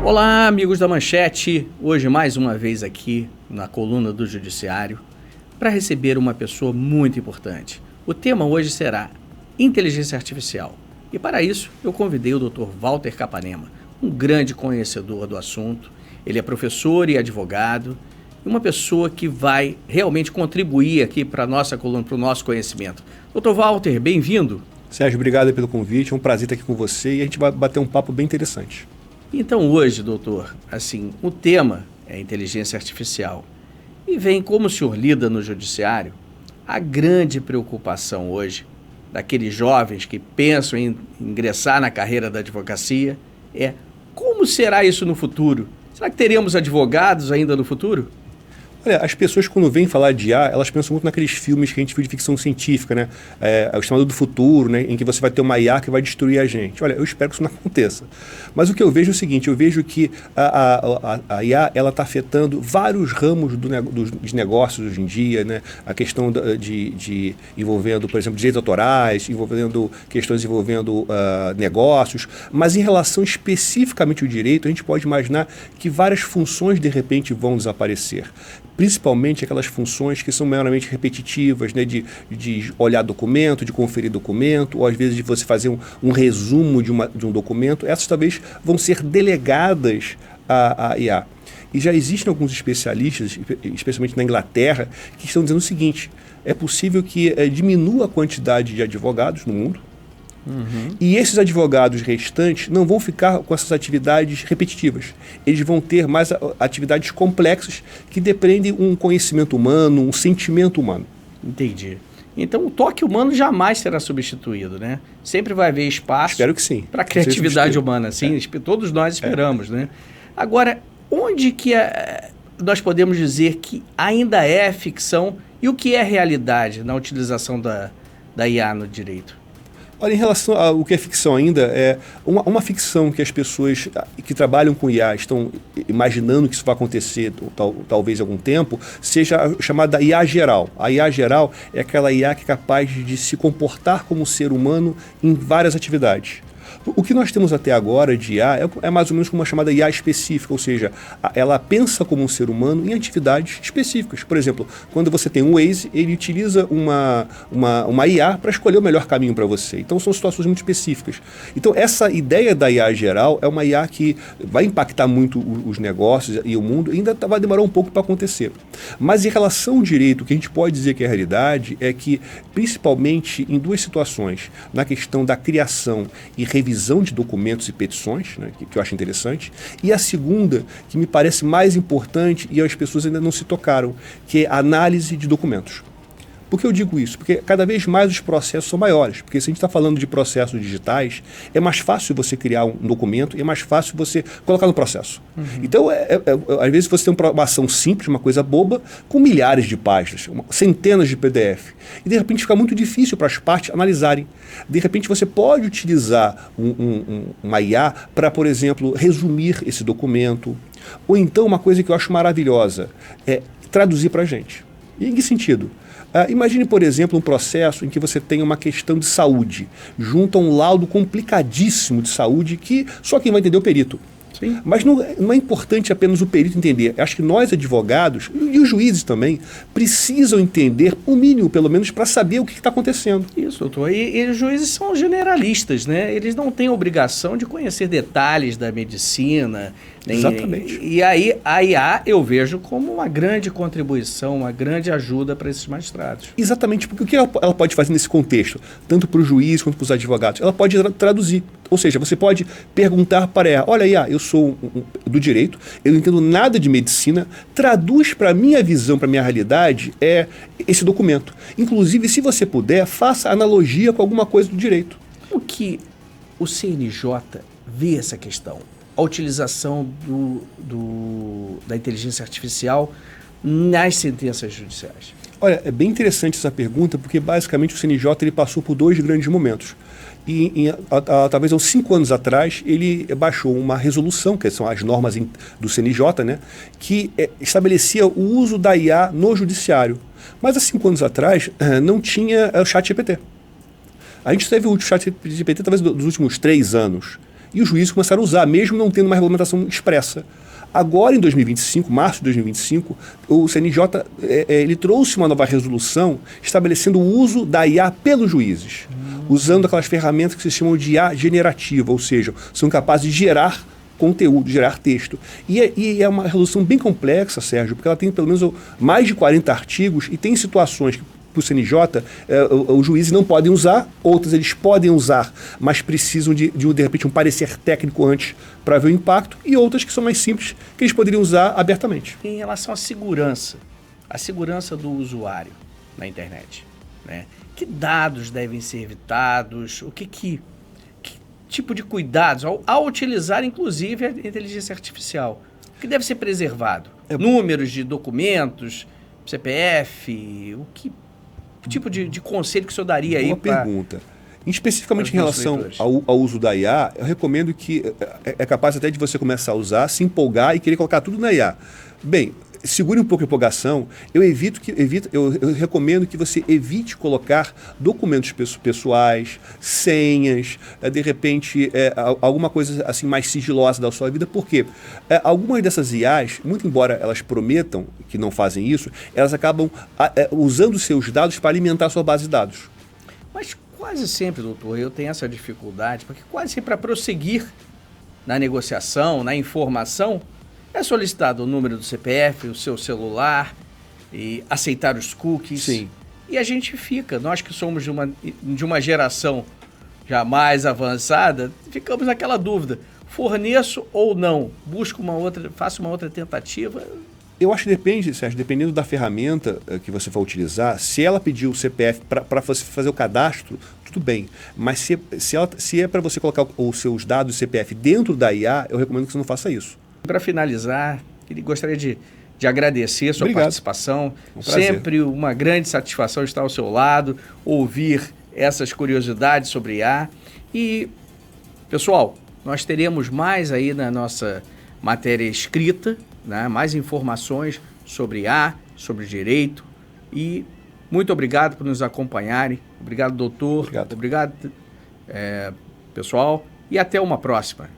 Olá, amigos da Manchete. Hoje, mais uma vez aqui na coluna do Judiciário, para receber uma pessoa muito importante. O tema hoje será inteligência artificial. E para isso, eu convidei o Dr. Walter Capanema, um grande conhecedor do assunto. Ele é professor e advogado, e uma pessoa que vai realmente contribuir aqui para a nossa coluna, para o nosso conhecimento. Dr. Walter, bem-vindo. Sérgio, obrigado pelo convite. É um prazer estar aqui com você e a gente vai bater um papo bem interessante. Então hoje, doutor, o tema é inteligência artificial. E vem, como o senhor lida no judiciário, a grande preocupação hoje daqueles jovens que pensam em ingressar na carreira da advocacia é como será isso no futuro? Será que teremos advogados ainda no futuro? Olha, as pessoas quando vêm falar de IA, elas pensam muito naqueles filmes que a gente viu de ficção científica, né? O chamado do futuro, né? Em que você vai ter uma IA que vai destruir a gente. Olha, eu espero que isso não aconteça. Mas o que eu vejo é o seguinte, eu vejo que a IA, ela está afetando vários ramos dos negócios hoje em dia, né? A questão de envolvendo, por exemplo, direitos autorais, envolvendo questões envolvendo negócios, mas em relação especificamente ao direito, a gente pode imaginar que várias funções de repente vão desaparecer. Principalmente aquelas funções que são meramente repetitivas, né, de olhar documento, de conferir documento, ou às vezes de você fazer um resumo de um documento. Essas talvez vão ser delegadas à IA. E já existem alguns especialistas, especialmente na Inglaterra, que estão dizendo o seguinte: é possível que diminua a quantidade de advogados no mundo. E esses advogados restantes não vão ficar com essas atividades repetitivas. Eles vão ter mais atividades complexas que dependem de um conhecimento humano, um sentimento humano. Entendi. Então o toque humano jamais será substituído, né? Sempre vai haver espaço para a criatividade humana. Sim, todos nós esperamos, né? Agora, onde que nós podemos dizer que ainda é ficção e o que é realidade na utilização da IA no direito? Olha, em relação ao que é ficção ainda, uma ficção que as pessoas que trabalham com IA estão imaginando que isso vai acontecer talvez há algum tempo, seja a chamada IA geral. A IA geral é aquela IA que é capaz de se comportar como um ser humano em várias atividades. O que nós temos até agora de IA é mais ou menos como uma chamada IA específica, ou seja, ela pensa como um ser humano em atividades específicas. Por exemplo, quando você tem um Waze, ele utiliza uma IA para escolher o melhor caminho para você. Então são situações muito específicas. Então essa ideia da IA geral é uma IA que vai impactar muito os negócios e o mundo, e ainda vai demorar um pouco para acontecer. Mas em relação ao direito, o que a gente pode dizer que é a realidade é que, principalmente em duas situações, na questão da criação e revisão de documentos e petições, né, que eu acho interessante, e a segunda, que me parece mais importante e as pessoas ainda não se tocaram, que é a análise de documentos. Por que eu digo isso? Porque cada vez mais os processos são maiores. Porque se a gente está falando de processos digitais, é mais fácil você criar um documento e é mais fácil você colocar no processo. Então, às vezes você tem uma ação simples, uma coisa boba, com milhares de páginas, centenas de PDF. E de repente fica muito difícil para as partes analisarem. De repente você pode utilizar uma IA para, por exemplo, resumir esse documento. Ou então uma coisa que eu acho maravilhosa, é traduzir para a gente. E em que sentido? Imagine, por exemplo, um processo em que você tem uma questão de saúde, junto a um laudo complicadíssimo de saúde que só quem vai entender é o perito. Sim. Mas não é importante apenas o perito entender. Acho que nós, advogados, e os juízes também, precisam entender o mínimo, pelo menos, para saber o que está acontecendo. Isso, doutor. E os juízes são generalistas, né? Eles não têm obrigação de conhecer detalhes da medicina. Exatamente. E aí a IA eu vejo como uma grande contribuição, uma grande ajuda para esses magistrados. Exatamente, porque o que ela pode fazer nesse contexto, tanto para o juiz quanto para os advogados? Ela pode traduzir. Ou seja, você pode perguntar para ela: olha, IA, eu sou do direito, eu não entendo nada de medicina, traduz para a minha visão, para a minha realidade, esse documento. Inclusive, se você puder, faça analogia com alguma coisa do direito. O que o CNJ vê essa questão? A utilização da inteligência artificial nas sentenças judiciais? Olha, é bem interessante essa pergunta, porque basicamente o CNJ ele passou por dois grandes momentos. Talvez há uns 5 anos atrás, ele baixou uma resolução, que são as normas do CNJ, né, que estabelecia o uso da IA no judiciário. Mas há 5 anos atrás não tinha o ChatGPT. A gente teve o ChatGPT talvez dos últimos 3 anos. E os juízes começaram a usar, mesmo não tendo uma regulamentação expressa. Agora, em 2025, março de 2025, o CNJ ele trouxe uma nova resolução estabelecendo o uso da IA pelos juízes, usando aquelas ferramentas que se chamam de IA generativa, ou seja, são capazes de gerar conteúdo, gerar texto. E é uma resolução bem complexa, Sérgio, porque ela tem pelo menos mais de 40 artigos e tem situações que para o CNJ, os juízes não podem usar, outras eles podem usar, mas precisam de repente, um parecer técnico antes para ver o impacto, e outras que são mais simples, que eles poderiam usar abertamente. Em relação à segurança, a segurança do usuário na internet, né? Que dados devem ser evitados? Que tipo de cuidados, ao utilizar, inclusive, a inteligência artificial? O que deve ser preservado? Números de documentos, CPF, que tipo de conselho que o senhor daria aí? Boa pergunta. Especificamente em relação ao uso da IA, eu recomendo que é capaz até de você começar a usar, se empolgar e querer colocar tudo na IA. Bem, segure um pouco a empolgação. Eu recomendo que você evite colocar documentos pessoais, senhas, de repente alguma coisa assim mais sigilosa da sua vida. Por quê? Algumas dessas IAs, muito embora elas prometam que não fazem isso, elas acabam usando seus dados para alimentar a sua base de dados. Mas quase sempre, doutor, eu tenho essa dificuldade, porque quase sempre para prosseguir na negociação, na informação, é solicitado o número do CPF, o seu celular, e aceitar os cookies. Sim. E a gente fica, nós que somos de uma geração já mais avançada, ficamos naquela dúvida, forneço ou não? Faço uma outra tentativa? Eu acho que depende, Sérgio, dependendo da ferramenta que você for utilizar, se ela pedir o CPF para você fazer o cadastro, tudo bem. Mas se é para você colocar os seus dados CPF dentro da IA, eu recomendo que você não faça isso. Para finalizar, gostaria de agradecer a sua Obrigado. Participação. Um prazer. Sempre uma grande satisfação estar ao seu lado, ouvir essas curiosidades sobre IA. E, pessoal, nós teremos mais aí na nossa matéria escrita, né? Mais informações sobre IA, sobre direito. E muito obrigado por nos acompanharem. Obrigado, doutor. Obrigado. Obrigado, pessoal. E até uma próxima.